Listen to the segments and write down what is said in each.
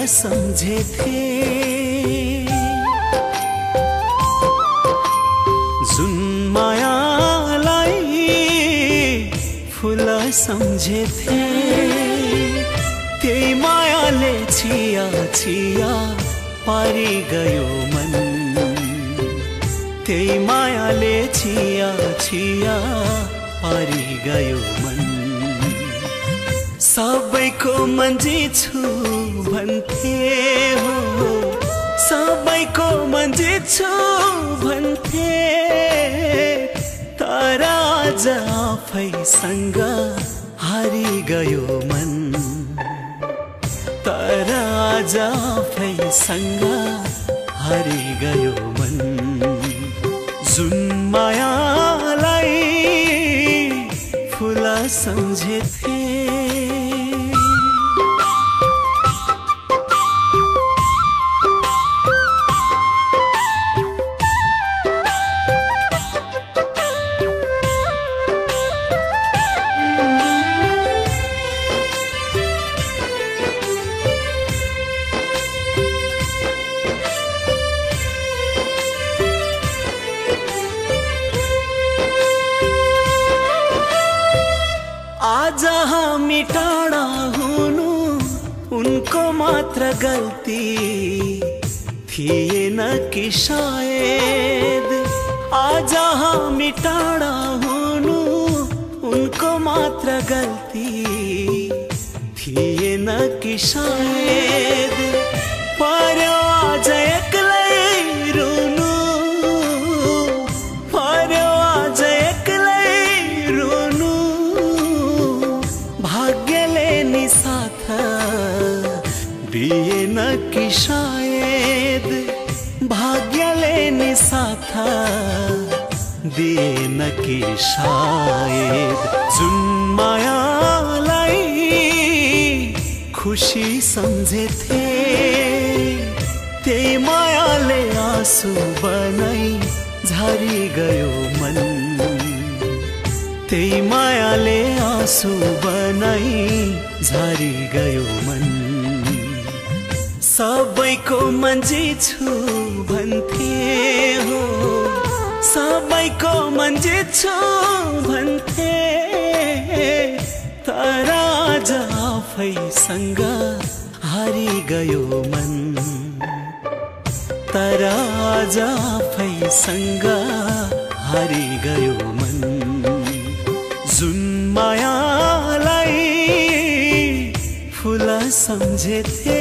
सम्झेथे जुन मायालाई फुला सम्झेथे त्यही मायाले छिया छिया पारी गयो मन त्यही मायाले छिया छिया पारी गयो मन सबैको मन्जी छु भन्थे हो सबैको मन्जी छु भन्थे तर आज आफैसँग हारी गयो मन तर आज आफैसँग हारी गयो मन जुन मायालाई फुला सम्झेथे आज हामी टाढा हुनु उनको मात्र गल्ती थिएन कि शायद आज हामी टाढा हुनु उनको मात्र गल्ती थिएन कि शायद पर्यो आज एक्लै रुनु पर्यो आज एक्लै रुनु भाग्यले नि साथ दिएन कि शायद भाग्यले नि साथ दिएन कि शायद जुन मायालाई खुसी सम्झेथे त्यही मायाले आँसु बनाई झरी गयो मन त्यही मायाले आँसु बनाई झरी गयो मन सबैको मन्जी छु भन्थे हो सबैको मन्जी छु भन्थे तर आज आफैसँग हारी गयो मन तर आज आफैसँग हारी गयो मन जुन मायालाई फुला सम्झेथे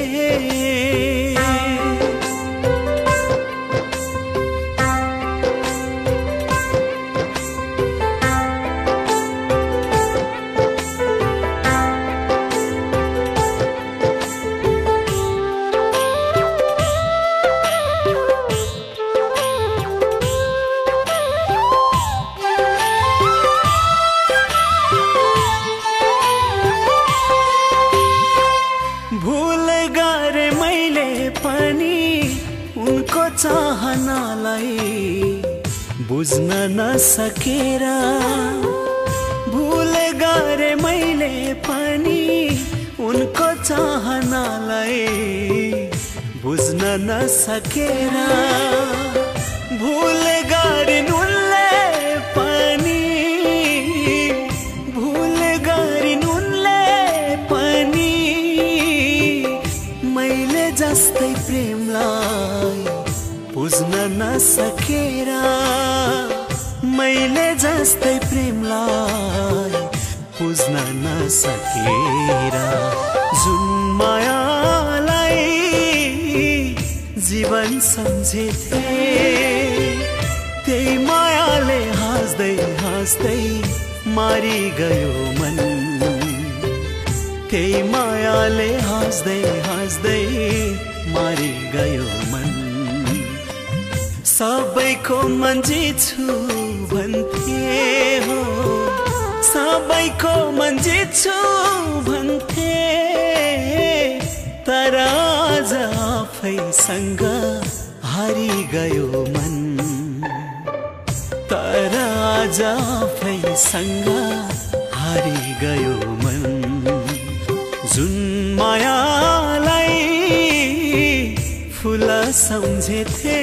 भूल गरे मैले पनि उनको चाहनालाई बुझ्न नसकेर भूल गरे मैले पनि उनको चाहनालाई बुझ्न नसकेर भूल गरिन् उनले पनि भूल गरिन् उनले पनि मैले जस्तै प्रेमलाई बुझ्न नसकेर मैले जस्तै प्रेमलाई बुझ्न नसकेर जुन मायालाई जीवन सम्झेथे त्यही मायाले हाँस्दै हाँस्दै मारी गयो मन त्यही मायाले हाँस्दै हाँस्दै मारी गयो मन सबैको मन्जी छु भन्थे हो सबैको मन्जी छु भन्थे तर आज आफैसँग हारी गयो मन तर आज आफैसँग हारी गयो मन जुन मायालाई ठुला सम्झेथे